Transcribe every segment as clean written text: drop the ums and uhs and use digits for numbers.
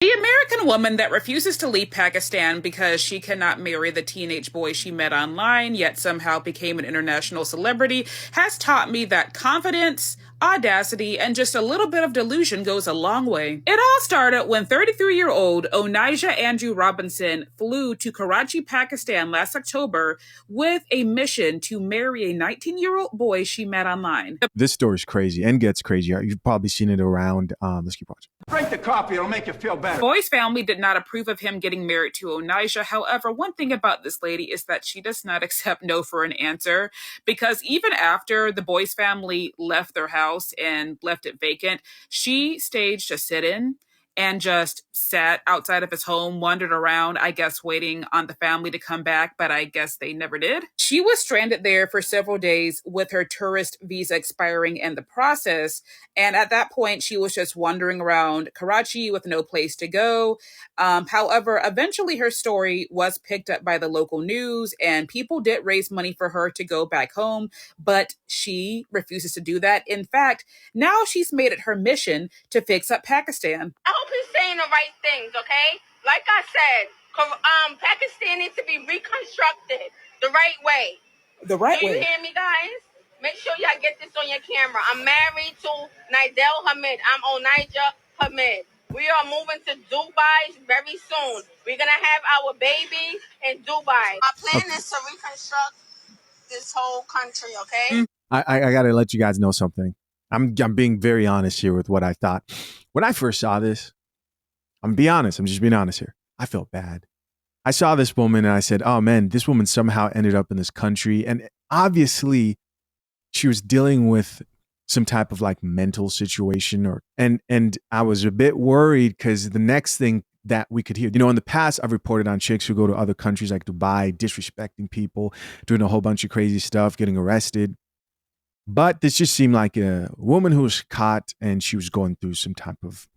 The American woman that refuses to leave Pakistan because she cannot marry the teenage boy she met online, yet somehow became an international celebrity, has taught me that confidence, audacity, and just a little bit of delusion goes a long way. It all started when 33-year-old Onijah Andrew Robinson flew to Karachi, Pakistan last October with a mission to marry a 19-year-old boy she met online. This story is crazy and gets crazier. You've probably seen it around. Let's keep watching. Drink the coffee, it'll make you feel better. The boy's family did not approve of him getting married to Onijah. However, one thing about this lady is that she does not accept no for an answer, because even after the boy's family left their house and left it vacant, she staged a sit-in and just sat outside of his home, wandered around, I guess waiting on the family to come back, but I guess they never did. She was stranded there for several days with her tourist visa expiring in the process. And at that point, she was just wandering around Karachi with no place to go. However, eventually her story was picked up by the local news and people did raise money for her to go back home, but she refuses to do that. In fact, now she's made it her mission to fix up Pakistan. I hope he's saying the right things, okay? Like I said, Pakistan needs to be reconstructed the right way. The right Do you way. hear me, guys? Make sure y'all get this on your camera. I'm married to Nidel Hamid. I'm Onijah Hamid. We are moving to Dubai very soon. We're going to have our baby in Dubai. Our plan is to reconstruct this whole country, okay? I got to let you guys know something. I'm being very honest here with what I thought. When I first saw this, I'm being honest. I'm just being honest here. I felt bad. I saw this woman and I said, oh man, this woman somehow ended up in this country. And obviously she was dealing with some type of like mental situation and I was a bit worried because the next thing that we could hear, in the past, I've reported on chicks who go to other countries like Dubai, disrespecting people, doing a whole bunch of crazy stuff, getting arrested. But this just seemed like a woman who was caught and she was going through some type of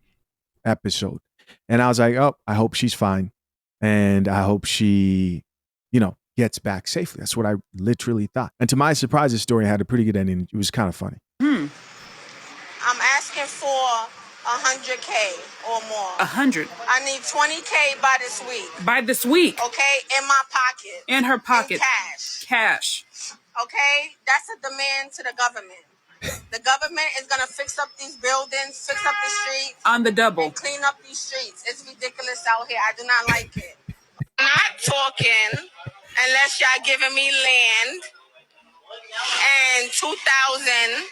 episode. And I was like, oh, I hope she's fine. And I hope she, gets back safely. That's what I literally thought. And to my surprise, the story had a pretty good ending. It was kind of funny. I'm asking for 100K or more. 100. I need 20K by this week. By this week. Okay, in my pocket. In her pocket. In cash. Cash. Okay, that's a demand to the government. The government is gonna fix up these buildings, fix up the streets. On the double. And clean up these streets. It's ridiculous out here. I do not like it. I'm not talking unless y'all giving me land and 2,000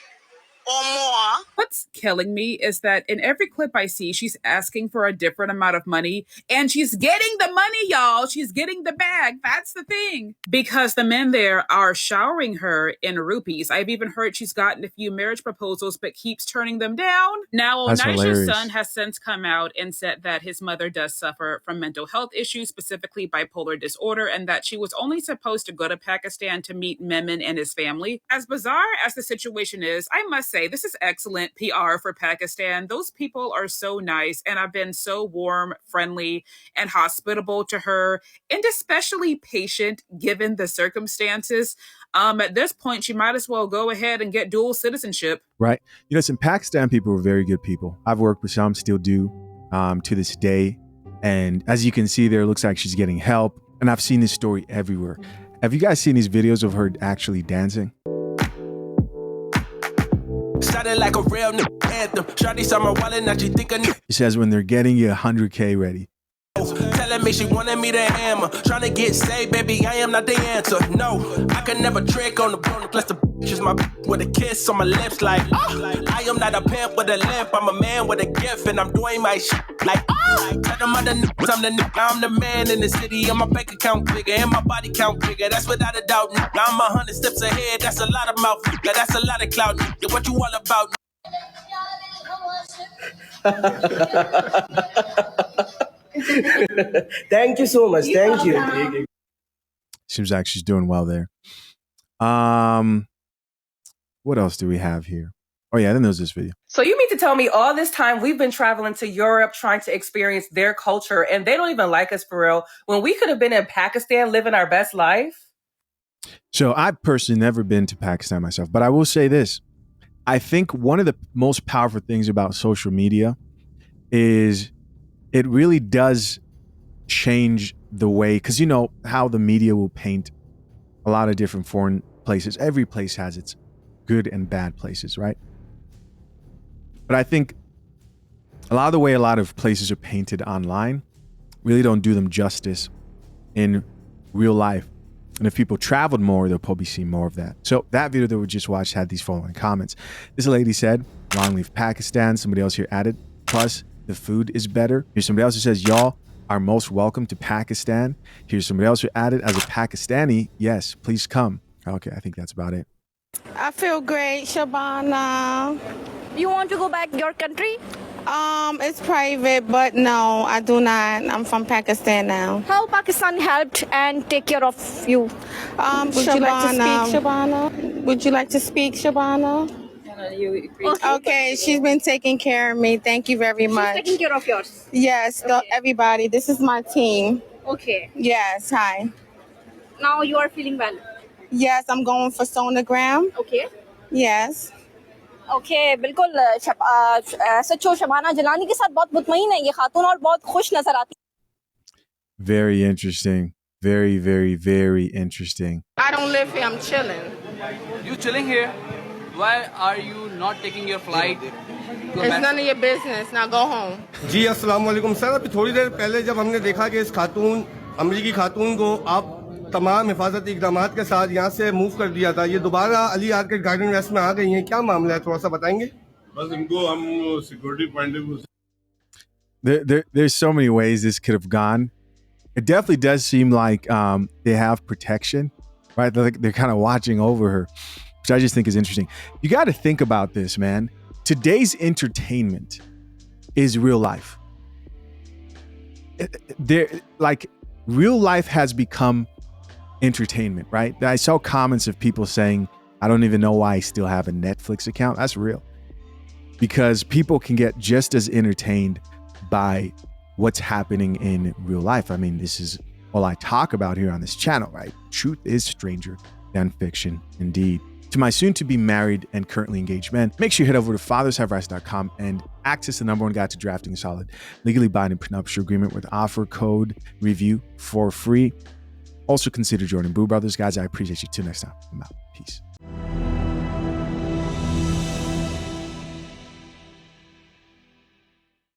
or more. What's killing me is that in every clip I see, she's asking for a different amount of money and she's getting the money, y'all. She's getting the bag. That's the thing. Because the men there are showering her in rupees. I've even heard she's gotten a few marriage proposals but keeps turning them down. Now, Onijah's son has since come out and said that his mother does suffer from mental health issues, specifically bipolar disorder, and that she was only supposed to go to Pakistan to meet Memon and his family. As bizarre as the situation is, I must say, this is excellent PR for Pakistan. Those people are so nice and have been so warm, friendly, and hospitable to her, and especially patient given the circumstances. At this point, she might as well go ahead and get dual citizenship. Right. Some Pakistan people are very good people. I've worked with some, still do, to this day. And as you can see there, it looks like she's getting help. And I've seen this story everywhere. Have you guys seen these videos of her actually dancing? Started like a real anthem. Shawty saw my wallet, now she think It says when they're getting you 100K ready. Telling me she wanted me to hammer. Trying to get saved, baby, I am not the answer. No, I can never trick on the bone. Plus the is my with a kiss on my lips like, I am not a pimp with a limp. I'm a man with a gift and I'm doing my shit like, tell them I'm the man in the city. And my bank account bigger and my body count bigger. That's without a doubt. I'm 100 steps ahead. That's a lot of mouth. That's a lot of clout. What you all about? Thank you so much. Thank you. Seems like she's doing well there. What else do we have here? Oh yeah, then there's this video. So you mean to tell me all this time we've been traveling to Europe trying to experience their culture and they don't even like us for real when we could have been in Pakistan living our best life? So I've personally never been to Pakistan myself, but I will say this. I think one of the most powerful things about social media is it really does change the way, because you know how the media will paint a lot of different foreign places. Every place has its good and bad places, right? But I think a lot of the way a lot of places are painted online really don't do them justice in real life. And if people traveled more, they'll probably see more of that. So that video that we just watched had these following comments. This lady said, long live Pakistan. Somebody else here added, plus the food is better. Here's somebody else who says, y'all are most welcome to Pakistan. Here's somebody else who added, as a Pakistani, yes, please come. Okay, I think that's about it. I feel great, Shabana. You want to go back your country? It's private, but no, I do not. I'm from Pakistan now. How Pakistan helped and take care of you? Would you like to speak, Shabana? Would you like to speak, Shabana? Okay, she's been taking care of me. Thank you very much. She's taking care of yours. Yes, everybody. This is my team. Okay. Yes, hi. Now you are feeling well. Yes, I'm going for sonogram. Okay. Yes. Okay बिल्कुल सच्चो शबाना जलानी के साथ बहुत मुतमईन है ये खातून और बहुत खुश नजर आती है. Very interesting. Very, very, very interesting. I don't live here. I'm chilling. You chilling here? Why are you not taking your flight? It's none of your business. Now go home. जी अस्सलाम वालेकुम सर, अभी थोड़ी देर पहले जब हमने देखा कि इस खातून अमरीकी खातून को आप तमाम हिफाजती इक़दामात के साथ यहाँ से मूव कर दिया था, ये दोबारा अली आर्किड गार्डन वेस्ट में आ गई हैं, क्या मामला है, थोड़ा सा बताएंगे? बस इनको हम security point of view There's so many ways this could have gone. It definitely does seem like they have protection, right? They're kind of watching over her, which I just think is interesting. You got to think about this, man. Today's entertainment is real life. Real life has become entertainment, right? I saw comments of people saying, I don't even know why I still have a Netflix account. That's real. Because people can get just as entertained by what's happening in real life. I mean, this is all I talk about here on this channel, right? Truth is stranger than fiction, indeed. To my soon-to-be married and currently engaged men, make sure you head over to fathershaverights.com and access the #1 guide to drafting a solid, legally binding prenuptial agreement with offer code review for free. Also consider joining Boo Brothers. Guys, I appreciate you. Till next time, I'm out. Peace.